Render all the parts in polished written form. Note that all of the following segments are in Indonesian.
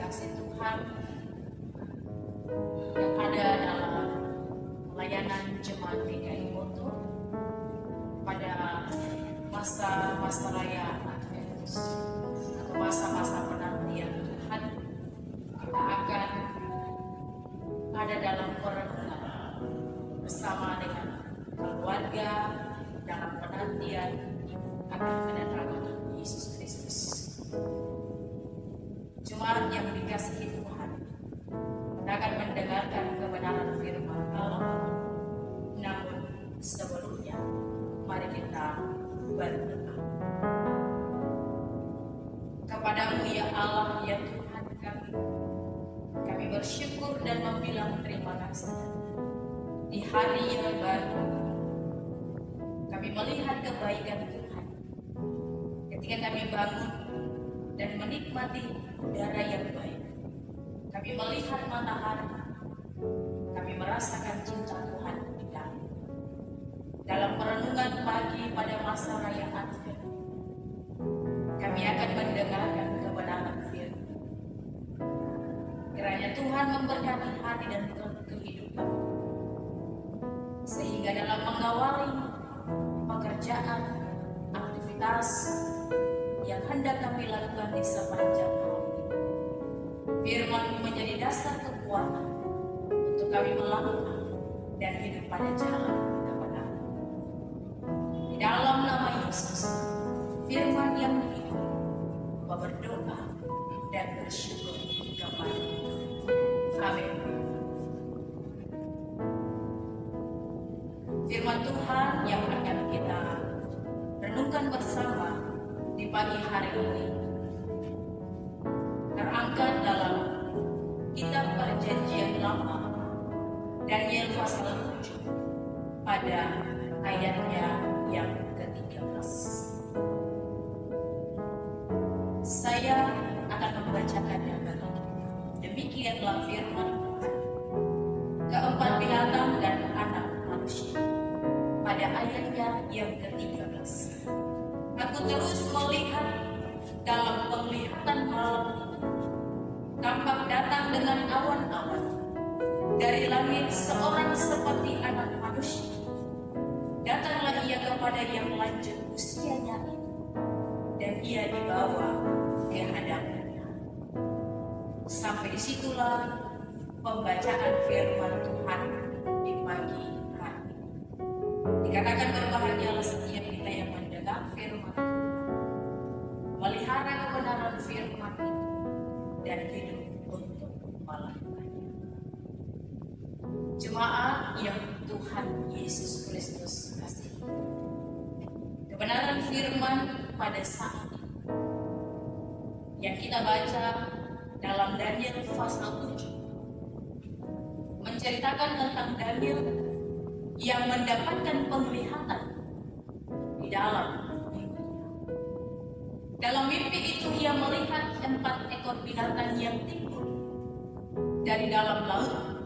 kasih-kasih Tuhan yang ada dalam pelayanan jemaat GKI Moto pada masa-masa raya Adventus atau masa-masa penantian Tuhan. Kita akan ada dalam perenungan bersama dengan keluarga dalam penantian akan kedatangan Yesus Kristus. Jemaat yang dikasihi Tuhan, kita akan mendengarkan kebenaran firman Allah. Namun sebelumnya, mari kita berdoa. Kepadamu ya Allah, ya Tuhan kami bersyukur dan membilang terima kasih. Di hari yang baru, kami melihat kebaikan Tuhan. Ketika kami bangun dan menikmati udara yang baik, kami melihat matahari, kami merasakan cinta Tuhan di kami. Dalam perenungan pagi pada masa raya Advent, kami akan mendengarkan kebenaran firman. Kiranya Tuhan memberkati hati dan kehidupan, sehingga dalam mengawali pekerjaan, aktivitas yang hendak kami lakukan di sepanjang hari ini, firman menjadi dasar kekuatan untuk kami melangkah dan hidup pada jalan kebenaran. Di dalam nama Yesus, firman yang hidup, berdoa dan bersyukur kepada Tuhan. Amin. Firman Tuhan yang akan kita renungkan bersama di pagi hari ini terangkat dalam kitab Perjanjian Lama, Daniel pasal 7 pada ayatnya yang ke-13. Saya akan membacakannya bagi kita. Demikianlah firman Tuhan. Keempat binatang dan anak manusia pada ayatnya yang ke-13. Aku terus melihat dalam penglihatan malam itu, tampak datang dengan awan-awan dari langit seorang seperti anak manusia. Datanglah ia kepada yang lanjut usianya itu, dan ia dibawa ke hadapannya. Sampai disitulah pembacaan firman Tuhan di pagi hari. Dikatakan berbahagialah setiap kita yang mendengar firman Tuhan, melihara kebenaran firman itu, dan hidup untuk melakukannya. Jemaat yang Tuhan Yesus Kristus kasihi, kebenaran firman pada saat ini yang kita baca dalam Daniel pasal 7 menceritakan tentang Daniel yang mendapatkan penglihatan di dalam mimpinya. Dalam mimpi itu ia melihat 4 ekor binatang yang timbul dari dalam laut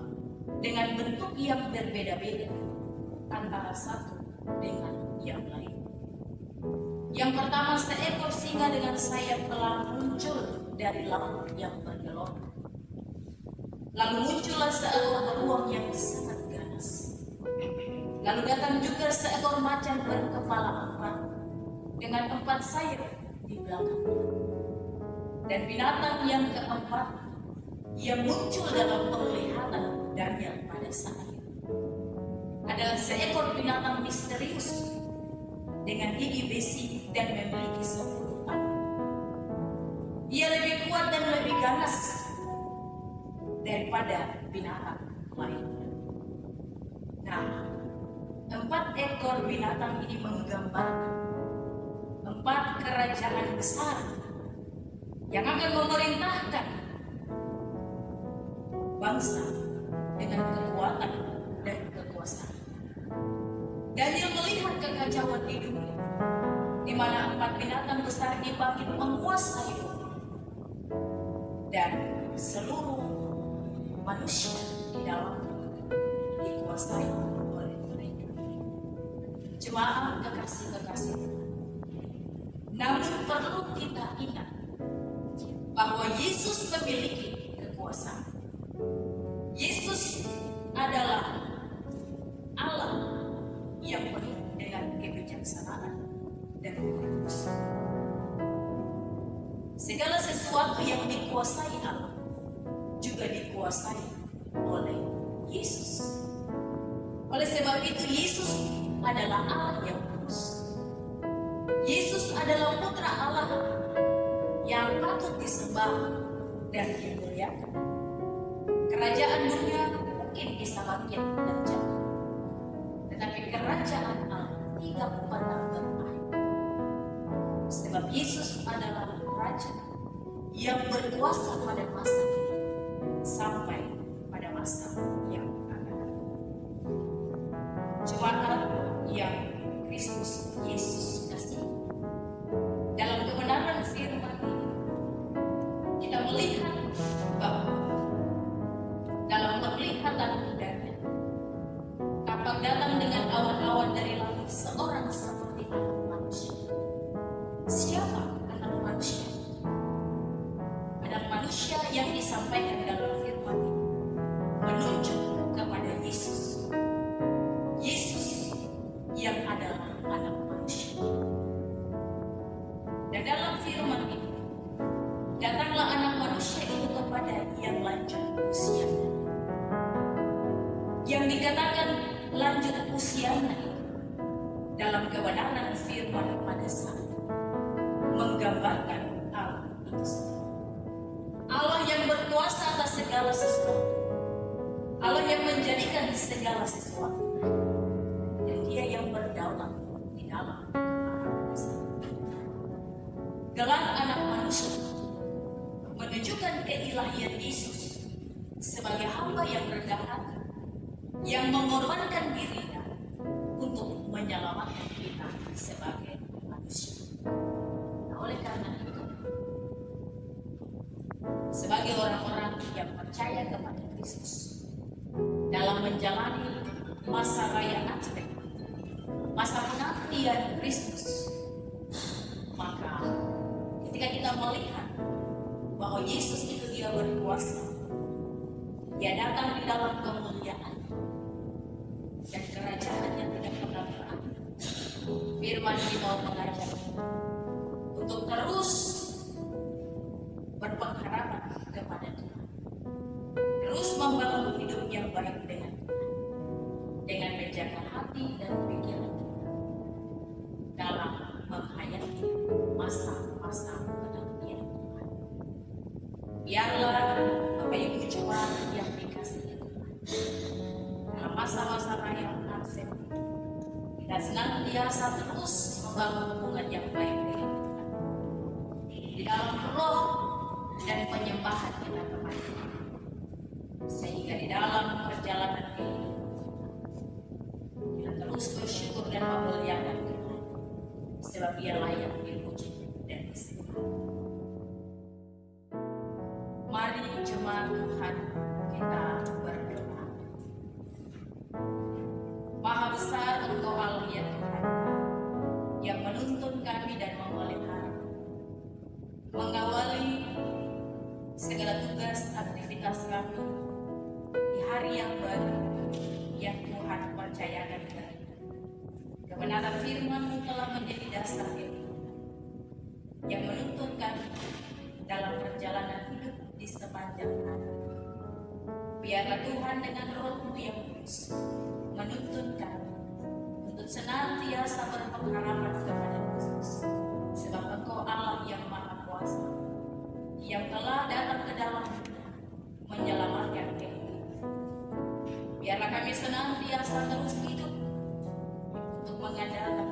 dengan bentuk yang berbeda-beda antara satu dengan yang lain. Yang pertama, seekor singa dengan sayap telah muncul dari laut yang bergelora. Lalu muncullah seekor beruang yang sangat ganas. Lalu datang juga seekor macan berkepala 4 dengan 4 sayap di belakangnya. Dan binatang yang keempat yang muncul dalam penglihatan Daniel pada saat itu adalah seekor binatang misterius dengan gigi besi dan memiliki 10 tanduk. Ia lebih kuat dan lebih ganas daripada binatang lainnya. Nah, 4 ekor binatang ini menggambarkan 4 kerajaan besar yang akan memerintahkan bangsa dengan kekuatan dan kekuasaan. Daniel melihat kekacauan di dunia, di mana 4 binatang besar ini bangkit menguasai dunia, dan seluruh manusia di dalam dikuasai oleh mereka. Jemaat kekasih-kekasih Tuhan, namun perlu kita ingat bahwa bahwa Yesus memiliki kekuasaan. Yesus adalah Allah yang penuh dengan kebijaksanaan dan kekuasaan. Segala sesuatu yang dikuasai Allah juga dikuasai oleh Yesus. Oleh sebab itu Yesus adalah Allah yang kudus. Yesus adalah putra Allah yang patut disembah dan dimuliakan. Kerajaan dunia mungkin bisa bangkit dan jatuh, tetapi kerajaan Allah tidak pernah berakhir. Sebab Yesus adalah Raja yang berkuasa pada masa ini sampai pada masa yang akan datang. Jemaat yang Kristus Yesus kasih, dalam kebenaran firman ini kita melihat bahwa dalam penglihatan udara tampak datang dengan awan-awan dari langit seorang seperti anak manusia. Siapa anak manusia? Anak manusia yang disampaikan dalam firman ini menunjuk kepada Yesus. Yesus yang adalah anak manusia. Dan dalam firman ini, datanglah anak manusia itu kepada yang lanjut usianya. Yang dikatakan lanjut usianya itu dalam kebenaran firman pada saat menggambarkan Allah itu sendiri. Allah yang berkuasa atas segala sesuatu. Allah yang menjadikan segala sesuatu. Dan Dia yang berdaulat di dalam gelar anak manusia menunjukkan keilahian Yesus sebagai hamba yang rendah hati, yang mengorbankan dirinya untuk menyelamatkan kita sebagai manusia. Nah, oleh karena itu, sebagai orang-orang yang percaya kepada Kristus dalam menjalani masa raya Advent, masa penantian Kristus, maka ketika kita melihat bahwa Yesus itu Dia berkuasa, Dia datang di dalam kemuliaan dan kerajaannya tidak pernah berakhir. Firman ini mau mengajar untuk terus berpengharapan kepada Tuhan, terus membangun hidup yang baik dengan menjaga hati dan pikiran kita dalam menghayati masa-masa penantian Tuhan. Biarlah Bapak Ibu jemaat yang dikasihi Tuhan, dalam masa-masa raya Advent kita senantiasa terus membangun hubungan yang baik dengan Tuhan di dalam roh dan penyembahan kita kepada Tuhan, sehingga di dalam perjalanan ini kita terus bersyukur dan memuliakan Tuhan, sebab Dia layak dipuji dan disembah. Mari jemaat Tuhan kita berdoa. Maha besar Engkau Allah ya Tuhan, yang menuntun kami dan memelihara, mengawali segala tugas aktivitas kami di hari yang baru yang Tuhan percayakan kepada kita. Kebenaran firman-Mu telah menjadi dasar yang menuntun kami dalam perjalanan hidup di sepanjang hari. Biarlah Tuhan dengan Roh-Mu yang kudus menuntun kami untuk senantiasa berpengharapan kepada Kristus, sebab Engkau Allah yang Maha Kuasa, yang telah datang ke dalam dunia menyelamatkan kehidupan. Biarlah kami senantiasa terus hidup untuk mengandalkan